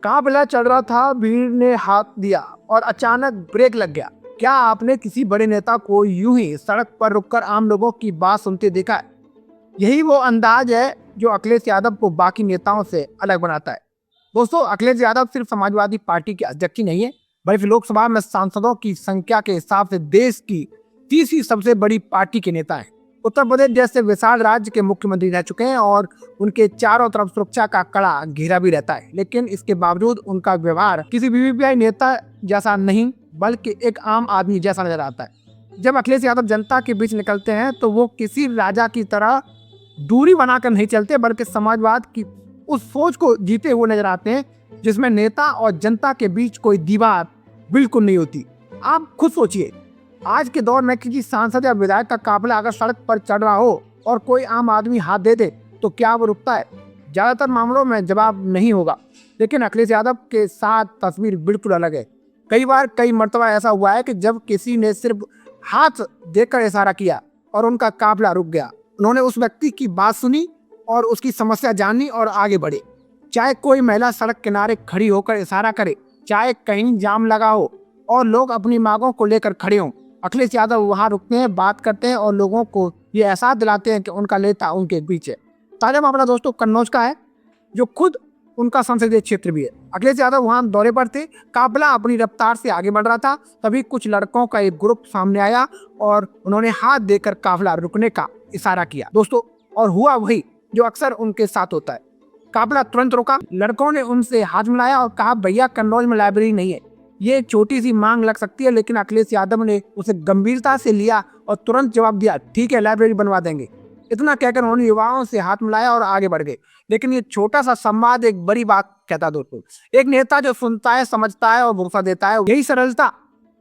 काफिला चल रहा था, भीड़ ने हाथ दिया और अचानक ब्रेक लग गया। क्या आपने किसी बड़े नेता को यूं ही सड़क पर रुककर आम लोगों की बात सुनते देखा है? यही वो अंदाज है जो अखिलेश यादव को बाकी नेताओं से अलग बनाता है। दोस्तों, अखिलेश यादव सिर्फ समाजवादी पार्टी के अध्यक्ष ही नहीं है, बल्कि लोकसभा में सांसदों की संख्या के हिसाब से देश की तीसरी सबसे बड़ी पार्टी के नेता है। उत्तर प्रदेश जैसे विशाल राज्य के मुख्यमंत्री रह चुके हैं और उनके चारों तरफ सुरक्षा का कड़ा घेरा भी रहता है, लेकिन इसके बावजूद उनका व्यवहार किसी बीवीपीआई नेता जैसा नहीं बल्कि एक आम आदमी जैसा नजर आता है। जब अखिलेश यादव जनता के बीच निकलते हैं तो वो किसी राजा की तरह दूरी बनाकर नहीं चलते, बल्कि समाजवाद की उस सोच को जीते हुए नजर आते हैं जिसमें नेता और जनता के बीच कोई दीवार बिल्कुल नहीं होती। आप खुद सोचिए, आज के दौर में किसी सांसद या विधायक का काफिला अगर सड़क पर चढ़ रहा हो और कोई आम आदमी हाथ दे दे तो क्या वो रुकता है? ज्यादातर मामलों में जवाब नहीं होगा, लेकिन अखिलेश यादव के साथ तस्वीर बिल्कुल अलग है। कई मर्तबा ऐसा हुआ है कि जब किसी ने सिर्फ हाथ देकर इशारा किया और उनका काफिला रुक गया। उन्होंने उस व्यक्ति की बात सुनी और उसकी समस्या जानी और आगे बढ़े। चाहे कोई महिला सड़क किनारे खड़ी होकर इशारा करे, चाहे कहीं जाम लगा हो और लोग अपनी मांगों को लेकर खड़े हों, अखिलेश यादव वहां रुकते हैं, बात करते हैं और लोगों को ये एहसास दिलाते हैं कि उनका नेता उनके बीच है। ताजा मामला दोस्तों कन्नौज का है, जो खुद उनका संसदीय क्षेत्र भी है। अखिलेश यादव वहां दौरे पर थे, काफिला अपनी रफ्तार से आगे बढ़ रहा था, तभी कुछ लड़कों का एक ग्रुप सामने आया और उन्होंने हाथ देकर काफिला रुकने का इशारा किया दोस्तों, और हुआ वही जो अक्सर उनके साथ होता है। काफिला तुरंत रुका, लड़कों ने उनसे हाथ मिलाया और कहा, भैया कन्नौज में लाइब्रेरी नहीं है। ये एक छोटी सी मांग लग सकती है, लेकिन अखिलेश यादव ने उसे गंभीरता से लिया और तुरंत जवाब दिया, ठीक है लाइब्रेरी बनवा देंगे। इतना कहकर उन्होंने युवाओं से हाथ मिलाया और आगे बढ़ गए। लेकिन ये छोटा सा संवाद एक बड़ी बात कहता है दोस्तों। एक नेता जो सुनता है, समझता है और भरोसा देता है, यही सरलता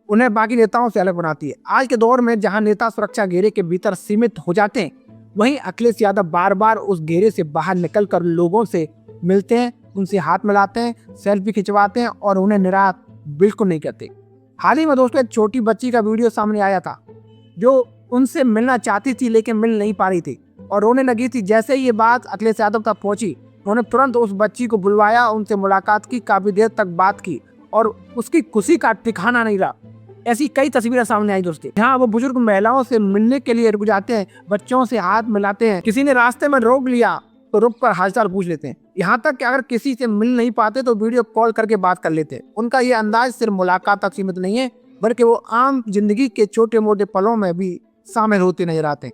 उन्हें बाकी नेताओं से अलग बनाती है। आज के दौर में जहां नेता सुरक्षा घेरे के भीतर सीमित हो जाते हैं, वहीं अखिलेश यादव बार बार उस घेरे से बाहर निकलकर लोगों से मिलते हैं, उनसे हाथ मिलाते हैं, सेल्फी खिंचवाते हैं और उन्हें निराश बिल्कुल नहीं करते। हाल ही में दोस्तों एक छोटी बच्ची का वीडियो सामने आया था जो उनसे मिलना चाहती थी लेकिन मिल नहीं पा रही थी और रोने लगी थी। जैसे ही ये बात अखिलेश यादव तक पहुंची, उन्होंने तुरंत उस बच्ची को बुलवाया, उनसे मुलाकात की, काफी देर तक बात की और उसकी खुशी का ठिकाना नहीं रहा। ऐसी कई तस्वीरें सामने आई दोस्तों, जहाँ वो बुजुर्ग महिलाओं से मिलने के लिए रुक जाते हैं, बच्चों से हाथ मिलाते हैं, किसी ने रास्ते में रोक लिया तो रुक कर हालचाल पूछ लेते हैं। यहाँ तक कि अगर किसी से मिल नहीं पाते तो वीडियो कॉल करके बात कर लेते हैं। उनका ये अंदाज सिर्फ मुलाकात तक सीमित नहीं है, बल्कि वो आम जिंदगी के छोटे मोटे पलों में भी शामिल होते नजर आते हैं।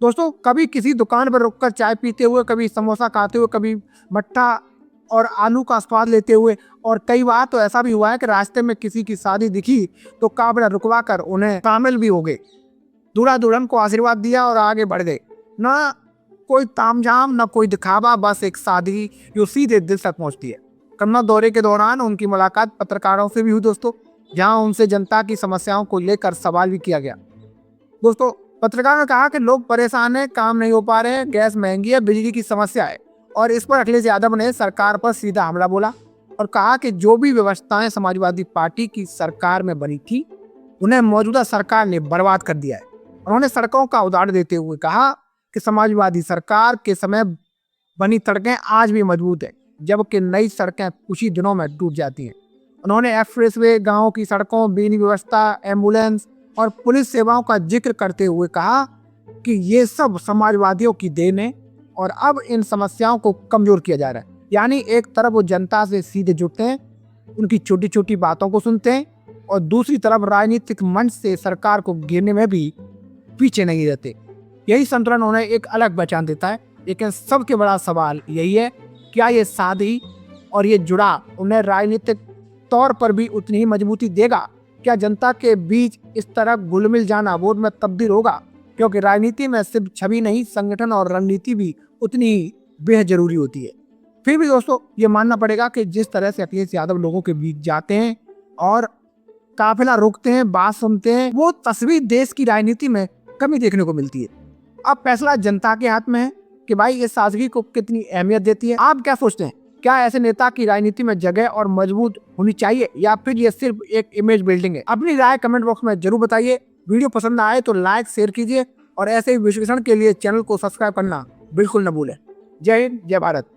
दोस्तों, कभी किसी दुकान पर रुककर चाय पीते हुए, कभी समोसा खाते हुए, कभी मट्ठा और आलू का स्वाद लेते हुए, और कई बार तो ऐसा भी हुआ है कि रास्ते में किसी की शादी दिखी तो काफिला रुकवा कर उन्हें शामिल भी हो गए, दूल्हा दुल्हन को आशीर्वाद दिया और आगे बढ़ गए। ना कोई तामझाम, ना कोई दिखावा, बस एक सादगी जो सीधे दिल तक पहुंचती है। कन्नौज दौरे के दौरान उनकी मुलाकात पत्रकारों से भी हुई दोस्तों, जहां उनसे जनता की समस्याओं को लेकर सवाल भी किया गया। दोस्तों, पत्रकार ने कहा कि लोग परेशान हैं, काम नहीं हो पा रहे हैं, गैस महंगी है, बिजली की समस्या है, और इस पर अखिलेश यादव ने सरकार पर सीधा हमला बोला और कहा कि जो भी व्यवस्थाएं समाजवादी पार्टी की सरकार में बनी थी उन्हें मौजूदा सरकार ने बर्बाद कर दिया है। उन्होंने सड़कों का उदाहरण देते हुए कहा कि समाजवादी सरकार के समय बनी सड़कें आज भी मजबूत है, जबकि नई सड़कें कुछ ही दिनों में टूट जाती हैं। उन्होंने एक्सप्रेसवे, गाँव की सड़कों, बिजली व्यवस्था, एम्बुलेंस और पुलिस सेवाओं का जिक्र करते हुए कहा कि ये सब समाजवादियों की देन है और अब इन समस्याओं को कमजोर किया जा रहा है। यानी एक तरफ वो जनता से सीधे जुड़ते हैं, उनकी छोटी छोटी बातों को सुनते हैं, और दूसरी तरफ राजनीतिक मंच से सरकार को घेरने में भी पीछे नहीं रहते। यही संतुलन उन्हें एक अलग पहचान देता है। लेकिन सबसे बड़ा सवाल यही है, क्या ये सादगी और ये जुड़ाव उन्हें राजनीतिक तौर पर भी उतनी ही मजबूती देगा? क्या जनता के बीच इस तरह घुल-मिल जाना वोट में तब्दील होगा? क्योंकि राजनीति में सिर्फ छवि नहीं, संगठन और रणनीति भी उतनी ही बेहद जरूरी होती है। फिर भी दोस्तों, ये मानना पड़ेगा कि जिस तरह से अखिलेश यादव लोगों के बीच जाते हैं और काफिला रोकते हैं, बात सुनते हैं, वो तस्वीर देश की राजनीति में कमी देखने को मिलती है। अब फैसला जनता के हाथ में है कि भाई इस सादगी को कितनी अहमियत देती है। आप क्या सोचते हैं? क्या ऐसे नेता की राजनीति में जगह और मजबूत होनी चाहिए, या फिर ये सिर्फ एक इमेज बिल्डिंग है? अपनी राय कमेंट बॉक्स में जरूर बताइए। वीडियो पसंद आए तो लाइक, शेयर कीजिए और ऐसे ही विश्लेषण के लिए चैनल को सब्सक्राइब करना बिल्कुल न भूलें। जय हिंद, जय भारत।